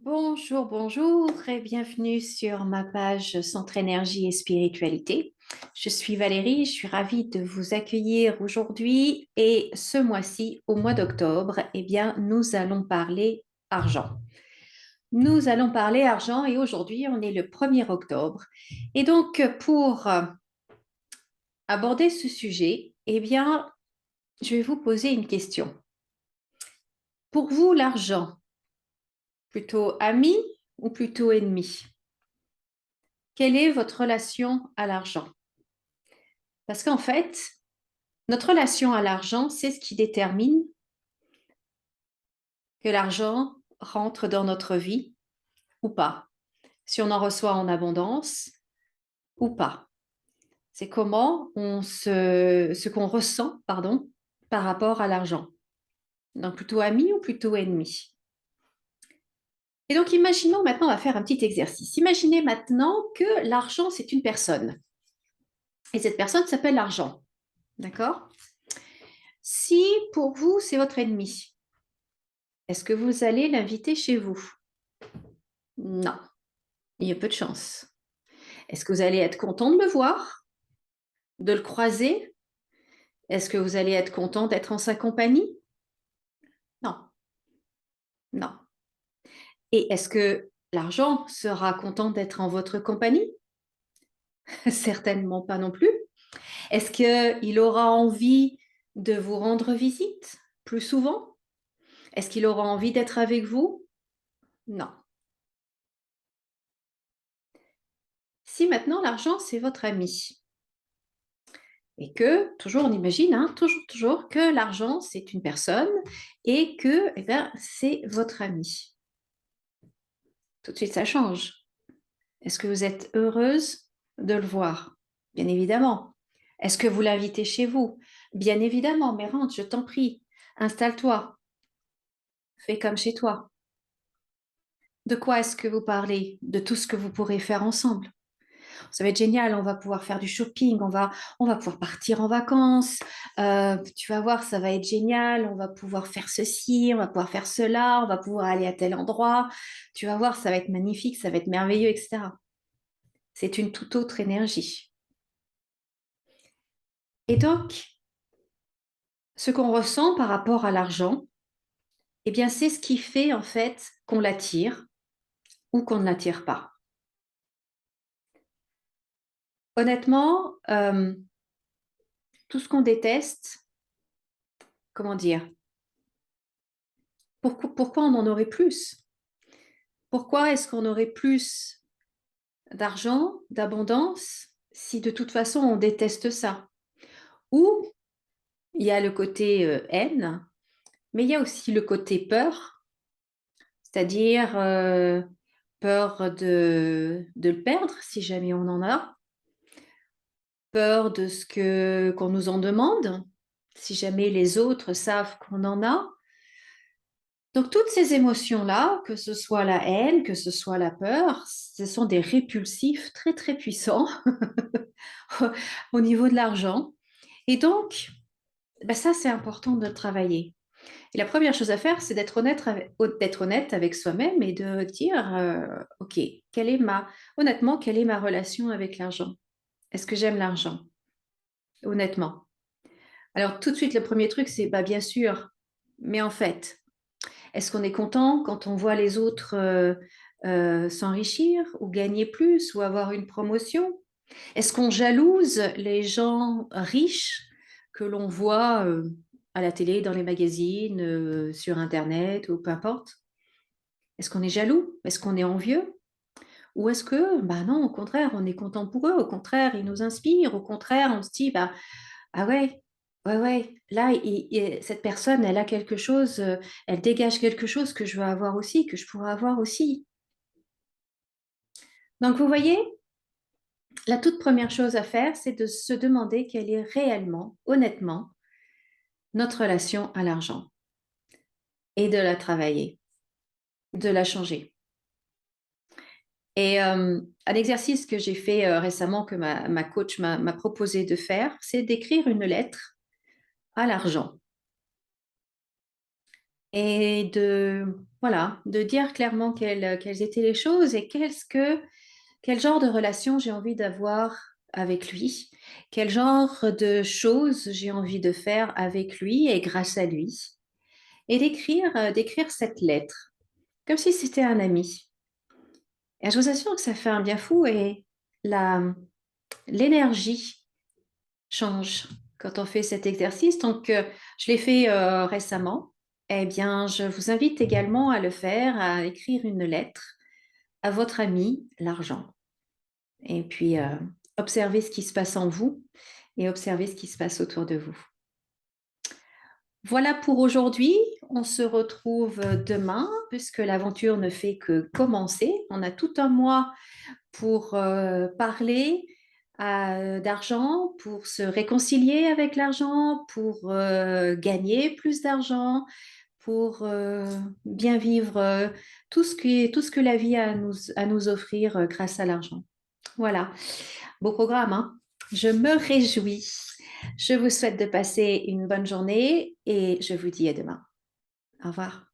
Bonjour, bonjour et bienvenue sur ma page Centre Énergie et Spiritualité. Je suis Valérie, je suis ravie de vous accueillir aujourd'hui et ce mois-ci, au mois d'octobre, eh bien, nous allons parler argent. Nous allons parler argent et aujourd'hui, on est le 1er octobre. Et donc, pour aborder ce sujet, eh bien, je vais vous poser une question. Pour vous, l'argent, plutôt ami ou plutôt ennemi? Quelle est votre relation à l'argent? Parce qu'en fait, notre relation à l'argent, c'est ce qui détermine que l'argent rentre dans notre vie ou pas. Si on en reçoit en abondance ou pas. C'est comment ce qu'on ressent, pardon, par rapport à l'argent. Donc plutôt ami ou plutôt ennemi. Et donc imaginons maintenant, on va faire un petit exercice. Imaginez maintenant que l'argent, c'est une personne. Et cette personne s'appelle l'argent. D'accord? Si pour vous, c'est votre ennemi, est-ce que vous allez l'inviter chez vous? Non, il y a peu de chance. Est-ce que vous allez être content de le voir, de le croiser? Est-ce que vous allez être content d'être en sa compagnie? Non, non. Et est-ce que l'argent sera content d'être en votre compagnie? Certainement pas non plus. Est-ce qu'il aura envie de vous rendre visite plus souvent? Est-ce qu'il aura envie d'être avec vous? Non. Si maintenant l'argent, c'est votre ami, et que, toujours on imagine, hein, toujours que l'argent, c'est une personne et que eh ben, c'est votre ami. Tout de suite, ça change. Est-ce que vous êtes heureuse de le voir? Bien évidemment. Est-ce que vous l'invitez chez vous? Bien évidemment, mais rentre, je t'en prie. Installe-toi. Fais comme chez toi. De quoi est-ce que vous parlez? De tout ce que vous pourrez faire ensemble. Ça va être génial, on va pouvoir faire du shopping, on va pouvoir partir en vacances, tu vas voir, ça va être génial, on va pouvoir faire ceci, on va pouvoir faire cela, on va pouvoir aller à tel endroit, tu vas voir, ça va être magnifique, ça va être merveilleux, etc. C'est une toute autre énergie. Et donc, ce qu'on ressent par rapport à l'argent, eh bien, c'est ce qui fait en fait qu'on l'attire ou qu'on ne l'attire pas. Honnêtement, tout ce qu'on déteste, comment dire, pourquoi on en aurait plus? Pourquoi est-ce qu'on aurait plus d'argent, d'abondance, si de toute façon on déteste ça? Ou il y a le côté haine, mais il y a aussi le côté peur, c'est-à-dire peur de le perdre si jamais on en a, peur de ce qu'on nous en demande, si jamais les autres savent qu'on en a. Donc toutes ces émotions-là, que ce soit la haine, que ce soit la peur, ce sont des répulsifs très très puissants au niveau de l'argent. Et donc, bah ça c'est important de travailler. Et la première chose à faire, c'est d'être honnête avec soi-même et de dire, ok, honnêtement, quelle est ma relation avec l'argent? Est-ce que j'aime l'argent? Honnêtement. Alors tout de suite, le premier truc, c'est bah, bien sûr, mais en fait, est-ce qu'on est content quand on voit les autres s'enrichir ou gagner plus ou avoir une promotion? Est-ce qu'on jalouse les gens riches que l'on voit à la télé, dans les magazines, sur Internet ou peu importe? Est-ce qu'on est jaloux? Est-ce qu'on est envieux? Ou est-ce que, bah non, au contraire, on est content pour eux, au contraire, ils nous inspirent, au contraire, on se dit, bah, ah ouais, ouais, ouais, là, cette personne, elle a quelque chose, elle dégage quelque chose que je veux avoir aussi, que je pourrais avoir aussi. Donc, vous voyez, la toute première chose à faire, c'est de se demander quelle est réellement, honnêtement, notre relation à l'argent et de la travailler, de la changer. Et un exercice que j'ai fait récemment, que ma coach m'a proposé de faire, c'est d'écrire une lettre à l'argent. et voilà, de dire clairement quelles étaient les choses et quel genre de relation j'ai envie d'avoir avec lui, quel genre de choses j'ai envie de faire avec lui et grâce à lui, et d'écrire cette lettre, comme si c'était un ami. Et je vous assure que ça fait un bien fou et l'énergie change quand on fait cet exercice. Donc, je l'ai fait récemment. Eh bien, je vous invite également à le faire, à écrire une lettre à votre ami, l'argent. Et puis, observez ce qui se passe en vous et observez ce qui se passe autour de vous. Voilà pour aujourd'hui. On se retrouve demain puisque l'aventure ne fait que commencer. On a tout un mois pour parler d'argent, pour se réconcilier avec l'argent, pour gagner plus d'argent, pour bien vivre tout ce que la vie a à nous offrir grâce à l'argent. Voilà, beau programme, hein? Je me réjouis. Je vous souhaite de passer une bonne journée et je vous dis à demain. Au revoir.